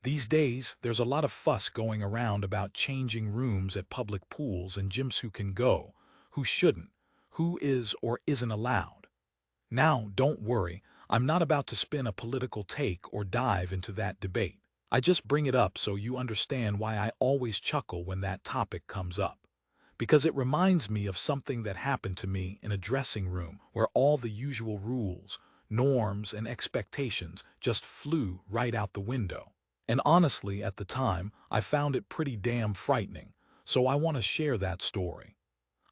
These days, there's a lot of fuss going around about changing rooms at public pools and gyms, who can go, who shouldn't, who is or isn't allowed. Now, don't worry, I'm not about to spin a political take or dive into that debate. I just bring it up so you understand why I always chuckle when that topic comes up. Because it reminds me of something that happened to me in a dressing room where all the usual rules, norms, and expectations just flew right out the window. And honestly, at the time, I found it pretty damn frightening, so I want to share that story.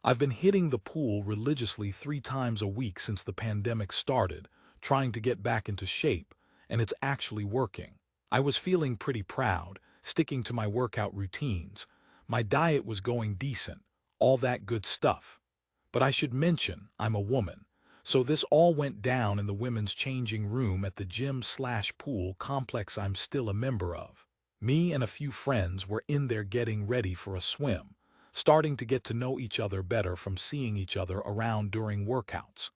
I've been hitting the pool religiously 3 times a week since the pandemic started, trying to get back into shape, and it's actually working. I was feeling pretty proud, sticking to my workout routines. My diet was going decent, all that good stuff. But I should mention, I'm a woman, so this all went down in the women's changing room at the gym/pool complex I'm still a member of. Me and a few friends were in there getting ready for a swim, starting to get to know each other better from seeing each other around during workouts.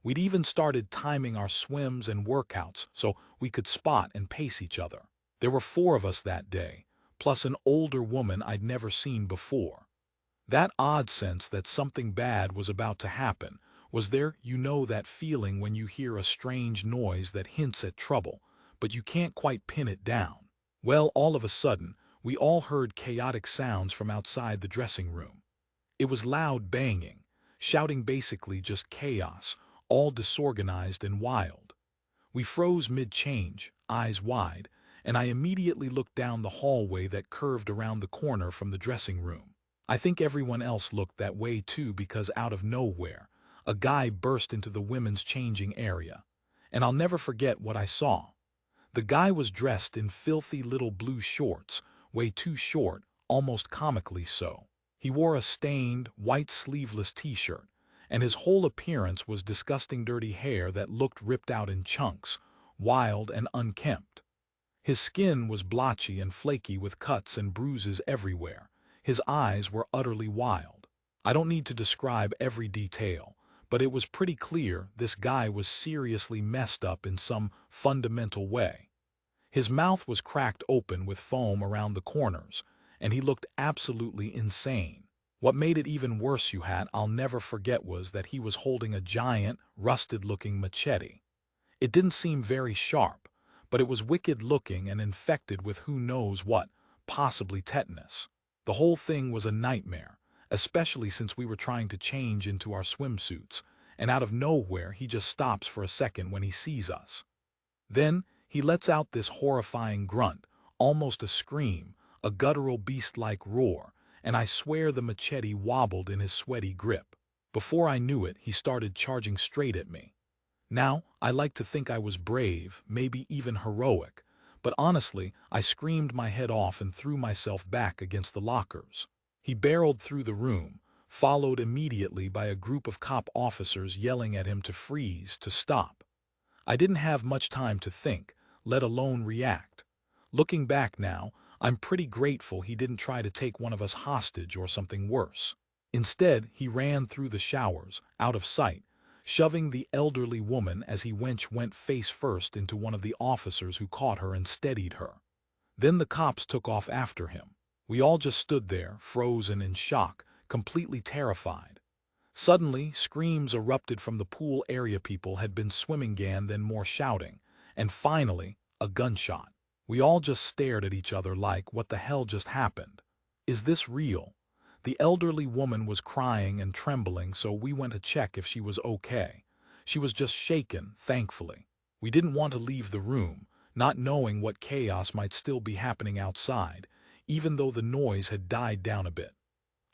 We'd even started timing our swims and workouts so we could spot and pace each other. There were 4 of us that day, plus an older woman I'd never seen before. That odd sense that something bad was about to happen was there. You know that feeling when you hear a strange noise that hints at trouble, but you can't quite pin it down. Well, all of a sudden, we all heard chaotic sounds from outside the dressing room. It was loud banging, shouting, basically just chaos, all disorganized and wild. We froze mid-change, eyes wide, and I immediately looked down the hallway that curved around the corner from the dressing room. I think everyone else looked that way too, because out of nowhere, a guy burst into the women's changing area. And I'll never forget what I saw. The guy was dressed in filthy little blue shorts, way too short, almost comically so. He wore a stained, white sleeveless t-shirt, and his whole appearance was disgusting dirty hair that looked ripped out in chunks, wild and unkempt. His skin was blotchy and flaky with cuts and bruises everywhere. His eyes were utterly wild. I don't need to describe every detail, but it was pretty clear this guy was seriously messed up in some fundamental way. His mouth was cracked open with foam around the corners, and he looked absolutely insane. What made it even worse, I'll never forget, was that he was holding a giant, rusted-looking machete. It didn't seem very sharp, but it was wicked-looking and infected with who knows what, possibly tetanus. The whole thing was a nightmare, especially since we were trying to change into our swimsuits, and out of nowhere he just stops for a second when he sees us. Then he lets out this horrifying grunt, almost a scream, a guttural beast-like roar, and I swear the machete wobbled in his sweaty grip. Before I knew it, he started charging straight at me. Now, I like to think I was brave, maybe even heroic, but honestly, I screamed my head off and threw myself back against the lockers. He barreled through the room, followed immediately by a group of cop officers yelling at him to freeze, to stop. I didn't have much time to think, let alone react. Looking back now, I'm pretty grateful he didn't try to take one of us hostage or something worse. Instead, he ran through the showers, out of sight, shoving the elderly woman as he went face first into one of the officers, who caught her and steadied her. Then the cops took off after him. We all just stood there, frozen in shock, completely terrified. Suddenly, screams erupted from the pool area. People had been swimming again, then more shouting, and finally, a gunshot. We all just stared at each other like, what the hell just happened? Is this real? The elderly woman was crying and trembling, so we went to check if she was okay. She was just shaken, thankfully. We didn't want to leave the room, not knowing what chaos might still be happening outside, even though the noise had died down a bit.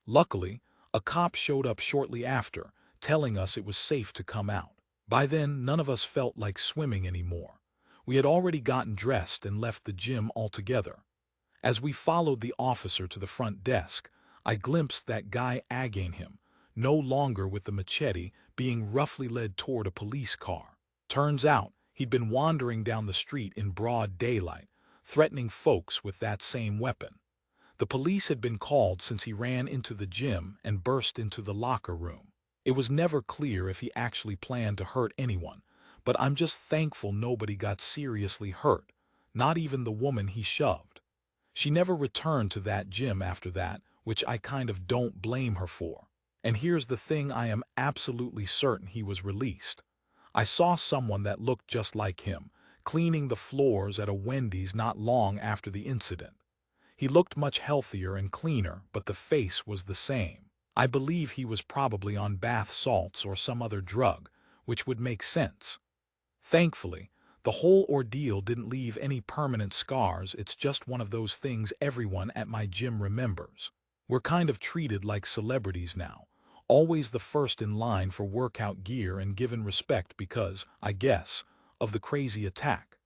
Luckily, a cop showed up shortly after, telling us it was safe to come out. By then, none of us felt like swimming anymore. We had already gotten dressed and left the gym altogether. As we followed the officer to the front desk, I glimpsed that guy again, him, no longer with the machete, being roughly led toward a police car. Turns out, he'd been wandering down the street in broad daylight, threatening folks with that same weapon. The police had been called since he ran into the gym and burst into the locker room. It was never clear if he actually planned to hurt anyone, but I'm just thankful nobody got seriously hurt. not even the woman he shoved. She never returned to that gym after that, which I kind of don't blame her for. And here's the thing, I am absolutely certain he was released. I saw someone that looked just like him, cleaning the floors at a Wendy's not long after the incident. He looked much healthier and cleaner, but the face was the same. I believe he was probably on bath salts or some other drug, which would make sense. Thankfully, the whole ordeal didn't leave any permanent scars. It's just one of those things everyone at my gym remembers. We're kind of treated like celebrities now, always the first in line for workout gear and given respect because, I guess, of the crazy attack.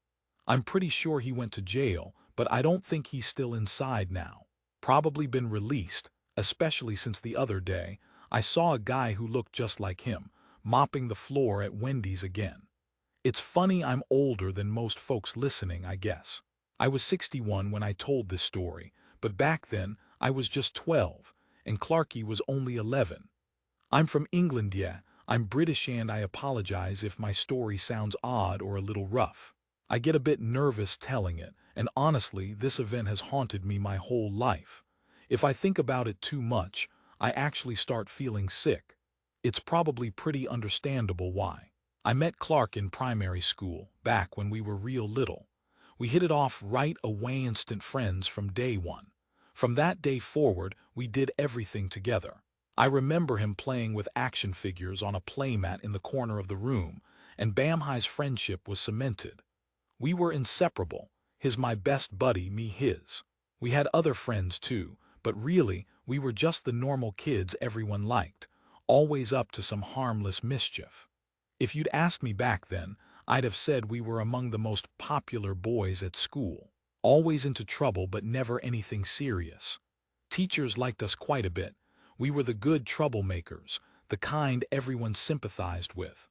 I'm pretty sure he went to jail, but I don't think he's still inside now. Probably been released, especially since the other day I saw a guy who looked just like him, mopping the floor at Wendy's again. It's funny I'm older than most folks listening, I guess. I was 61 when I told this story, but back then I was just 12, and Clarky was only 11. I'm from England, yeah, I'm British, and I apologize if my story sounds odd or a little rough. I get a bit nervous telling it, and honestly, this event has haunted me my whole life. If I think about it too much, I actually start feeling sick. It's probably pretty understandable why. I met Clark in primary school, back when we were real little. We hit it off right away, instant friends from day one. From that day forward, we did everything together. I remember him playing with action figures on a playmat in the corner of the room, and Bamhi's friendship was cemented. We were inseparable, his my best buddy, me his. We had other friends too, but really, we were just the normal kids everyone liked, always up to some harmless mischief. If you'd asked me back then, I'd have said we were among the most popular boys at school. Always into trouble but never anything serious. Teachers liked us quite a bit. We were the good troublemakers, the kind everyone sympathized with.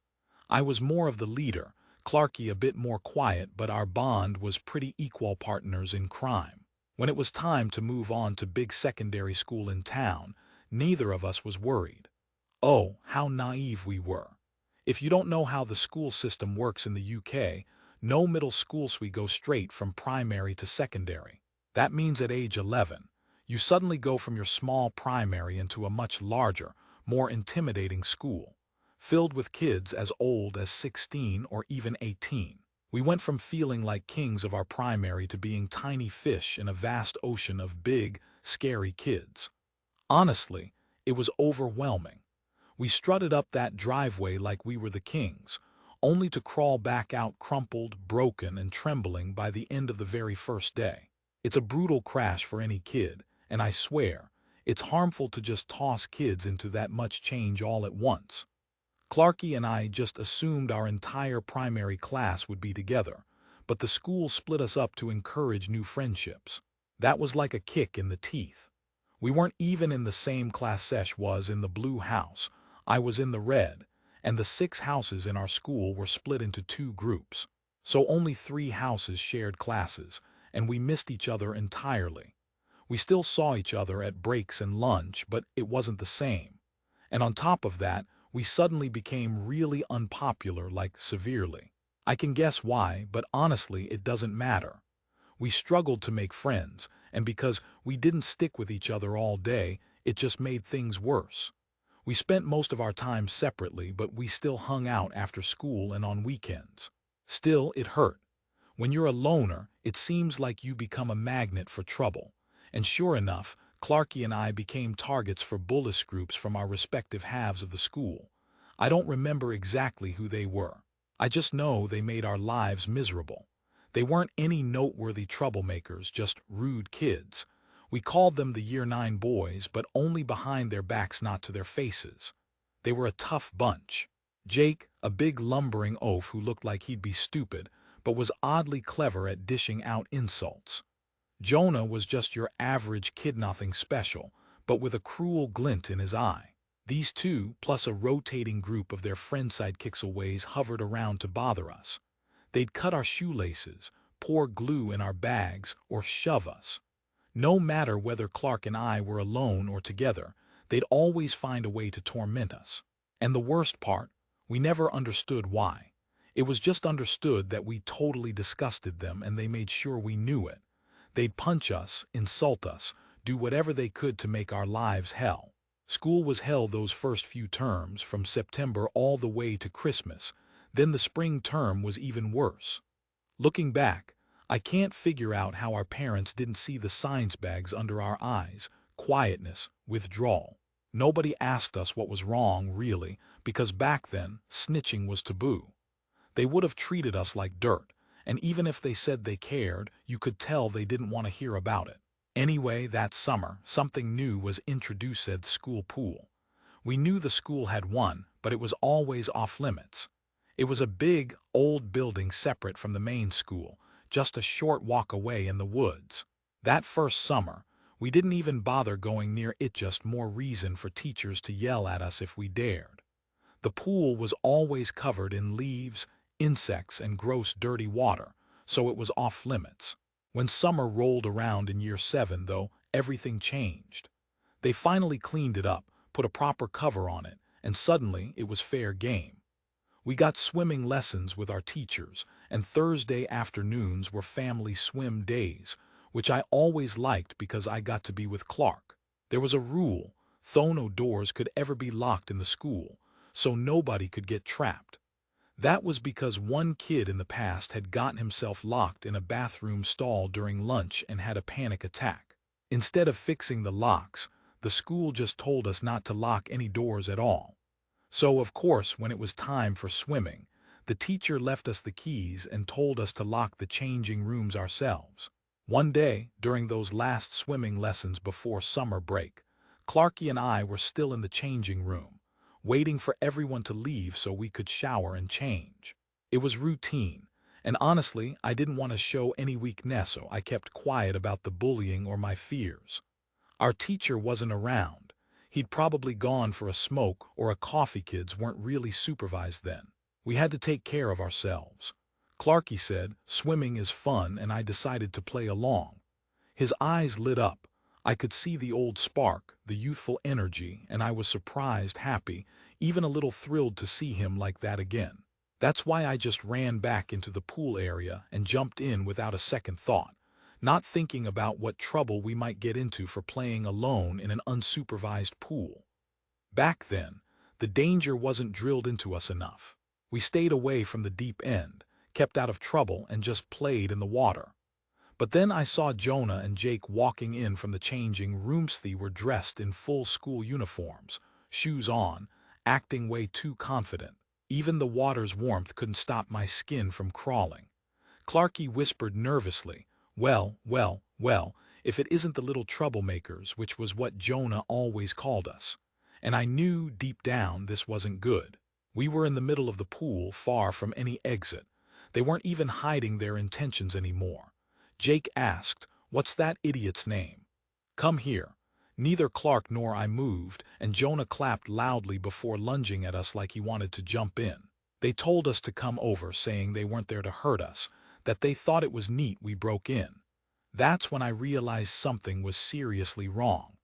I was more of the leader, Clarky a bit more quiet, but our bond was pretty equal, partners in crime. When it was time to move on to big secondary school in town, neither of us was worried. Oh, how naive we were. If you don't know how the school system works in the UK, no middle schools, we go straight from primary to secondary. That means at age 11, you suddenly go from your small primary into a much larger, more intimidating school, filled with kids as old as 16 or even 18. We went from feeling like kings of our primary to being tiny fish in a vast ocean of big, scary kids. Honestly, it was overwhelming. We strutted up that driveway like we were the kings, only to crawl back out crumpled, broken, and trembling by the end of the very first day. It's a brutal crash for any kid, and I swear, it's harmful to just toss kids into that much change all at once. Clarky and I just assumed our entire primary class would be together, but the school split us up to encourage new friendships. That was like a kick in the teeth. We weren't even in the same class. Sesh was in the blue house, I was in the red, and the 6 houses in our school were split into 2 groups. So only 3 houses shared classes, and we missed each other entirely. We still saw each other at breaks and lunch, but it wasn't the same. And on top of that, we suddenly became really unpopular, like severely. I can guess why, but honestly, it doesn't matter. We struggled to make friends, and because we didn't stick with each other all day, it just made things worse. We spent most of our time separately, but we still hung out after school and on weekends. Still, it hurt. When you're a loner, it seems like you become a magnet for trouble. And sure enough, Clarky and I became targets for bullies groups from our respective halves of the school. I don't remember exactly who they were. I just know they made our lives miserable. They weren't any noteworthy troublemakers, just rude kids. We called them the Year 9 boys, but only behind their backs, not to their faces. They were a tough bunch. Jake, a big lumbering oaf who looked like he'd be stupid, but was oddly clever at dishing out insults. Jonah was just your average kid, nothing special, but with a cruel glint in his eye. These 2, plus a rotating group of their friend sidekicks always hovered around to bother us. They'd cut our shoelaces, pour glue in our bags, or shove us. No matter whether Clark and I were alone or together, they'd always find a way to torment us. And the worst part, we never understood why. It was just understood that we totally disgusted them and they made sure we knew it. They'd punch us, insult us, do whatever they could to make our lives hell. School was hell those first few terms, from September all the way to Christmas. Then the spring term was even worse. Looking back, I can't figure out how our parents didn't see the science bags under our eyes: quietness, withdrawal. Nobody asked us what was wrong, really, because back then, snitching was taboo. They would have treated us like dirt, and even if they said they cared, you could tell they didn't want to hear about it. Anyway, that summer, something new was introduced at the school pool. We knew the school had one, but it was always off limits. It was a big, old building separate from the main school, just a short walk away in the woods. That first summer, we didn't even bother going near it, just more reason for teachers to yell at us if we dared. The pool was always covered in leaves, insects, and gross dirty water, so it was off limits. When summer rolled around in year 7, though, everything changed. They finally cleaned it up, put a proper cover on it, and suddenly it was fair game. We got swimming lessons with our teachers, and Thursday afternoons were family swim days, which I always liked because I got to be with Clark. There was a rule: no doors could ever be locked in the school, so nobody could get trapped. That was because one kid in the past had gotten himself locked in a bathroom stall during lunch and had a panic attack. Instead of fixing the locks, the school just told us not to lock any doors at all. So, of course, when it was time for swimming, the teacher left us the keys and told us to lock the changing rooms ourselves. One day, during those last swimming lessons before summer break, Clarky and I were still in the changing room, waiting for everyone to leave so we could shower and change. It was routine, and honestly, I didn't want to show any weakness, so I kept quiet about the bullying or my fears. Our teacher wasn't around. He'd probably gone for a smoke or a coffee. Kids weren't really supervised then. We had to take care of ourselves. Clarky said, "Swimming is fun," and I decided to play along. His eyes lit up. I could see the old spark, the youthful energy, and I was surprised, happy, even a little thrilled to see him like that again. That's why I just ran back into the pool area and jumped in without a second thought, not thinking about what trouble we might get into for playing alone in an unsupervised pool. Back then, the danger wasn't drilled into us enough. We stayed away from the deep end, kept out of trouble, and just played in the water. But then I saw Jonah and Jake walking in from the changing rooms. They were dressed in full school uniforms, shoes on, acting way too confident. Even the water's warmth couldn't stop my skin from crawling. Clarky whispered nervously, well, if it isn't the little troublemakers," which was what Jonah always called us. And I knew deep down this wasn't good. We were in the middle of the pool, far from any exit. They weren't even hiding their intentions anymore. Jake asked, "What's that idiot's name?" "Come here." Neither Clark nor I moved, and Jonah clapped loudly before lunging at us like he wanted to jump in. They told us to come over, saying they weren't there to hurt us, that they thought it was neat we broke in. That's when I realized something was seriously wrong.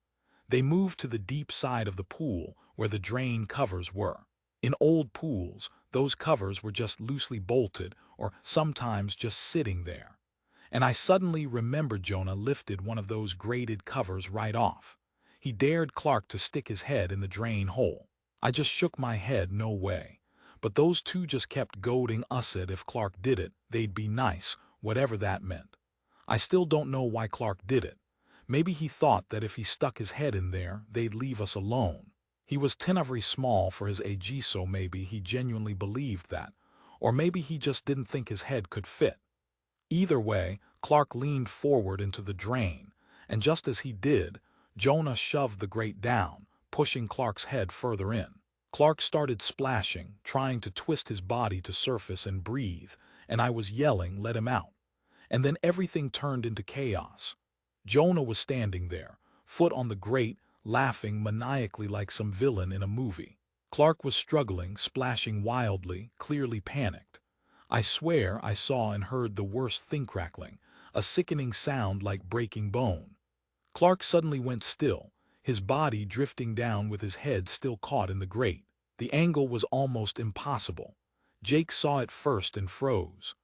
They moved to the deep side of the pool, where the drain covers were. In old pools, those covers were just loosely bolted, or sometimes just sitting there. And I suddenly remembered Jonah lifted one of those grated covers right off. He dared Clark to stick his head in the drain hole. I just shook my head, no way. But those two just kept goading us that if Clark did it, they'd be nice, whatever that meant. I still don't know why Clark did it. Maybe he thought that if he stuck his head in there, they'd leave us alone. He was very small for his age, so maybe he genuinely believed that. Or maybe he just didn't think his head could fit. Either way, Clark leaned forward into the drain, and just as he did, Jonah shoved the grate down, pushing Clark's head further in. Clark started splashing, trying to twist his body to surface and breathe, and I was yelling, "Let him out." And then everything turned into chaos. Jonah was standing there, foot on the grate, laughing maniacally like some villain in a movie. Clark was struggling, splashing wildly, clearly panicked. I swear I saw and heard the worst thing: crackling, a sickening sound like breaking bone. Clark suddenly went still, his body drifting down with his head still caught in the grate. The angle was almost impossible. Jake saw it first and froze.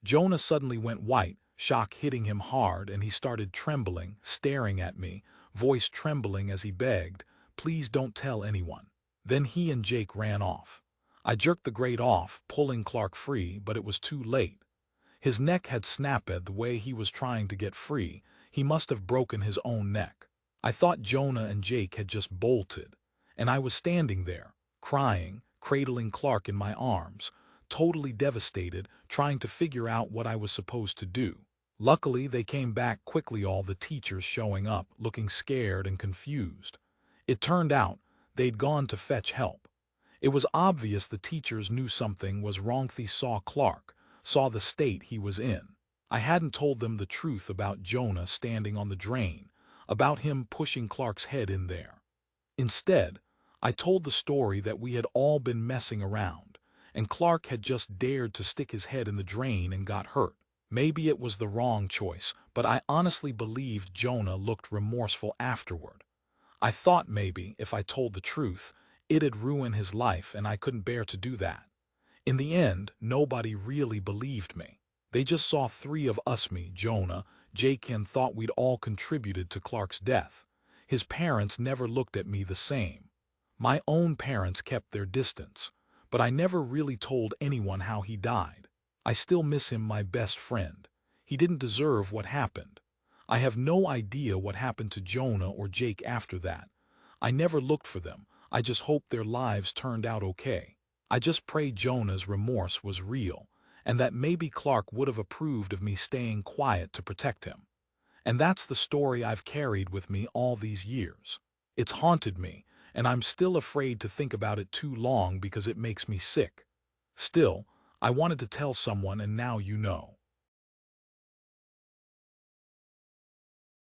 Jonah suddenly went white, shock hitting him hard, and he started trembling, staring at me, voice trembling as he begged, "Please don't tell anyone." Then he and Jake ran off. I jerked the grate off, pulling Clark free, but it was too late. His neck had snapped the way he was trying to get free. He must have broken his own neck. I thought Jonah and Jake had just bolted, and I was standing there, crying, cradling Clark in my arms, totally devastated, trying to figure out what I was supposed to do. Luckily, they came back quickly, all the teachers showing up, looking scared and confused. It turned out they'd gone to fetch help. It was obvious the teachers knew something was wrong. They saw Clark, saw the state he was in. I hadn't told them the truth about Jonah standing on the drain, about him pushing Clark's head in there. Instead, I told the story that we had all been messing around, and Clark had just dared to stick his head in the drain and got hurt. Maybe it was the wrong choice, but I honestly believed Jonah looked remorseful afterward. I thought maybe, if I told the truth, it'd ruin his life, and I couldn't bear to do that. In the end, nobody really believed me. They just saw three of us, me, Jonah, Jake, and thought we'd all contributed to Clark's death. His parents never looked at me the same. My own parents kept their distance, but I never really told anyone how he died. I still miss him, my best friend. He didn't deserve what happened. I have no idea what happened to Jonah or Jake after that. I never looked for them. I just hoped their lives turned out okay. I just pray Jonah's remorse was real, and that maybe Clark would have approved of me staying quiet to protect him. And that's the story I've carried with me all these years. It's haunted me, and I'm still afraid to think about it too long because it makes me sick. Still, I wanted to tell someone, and now you know.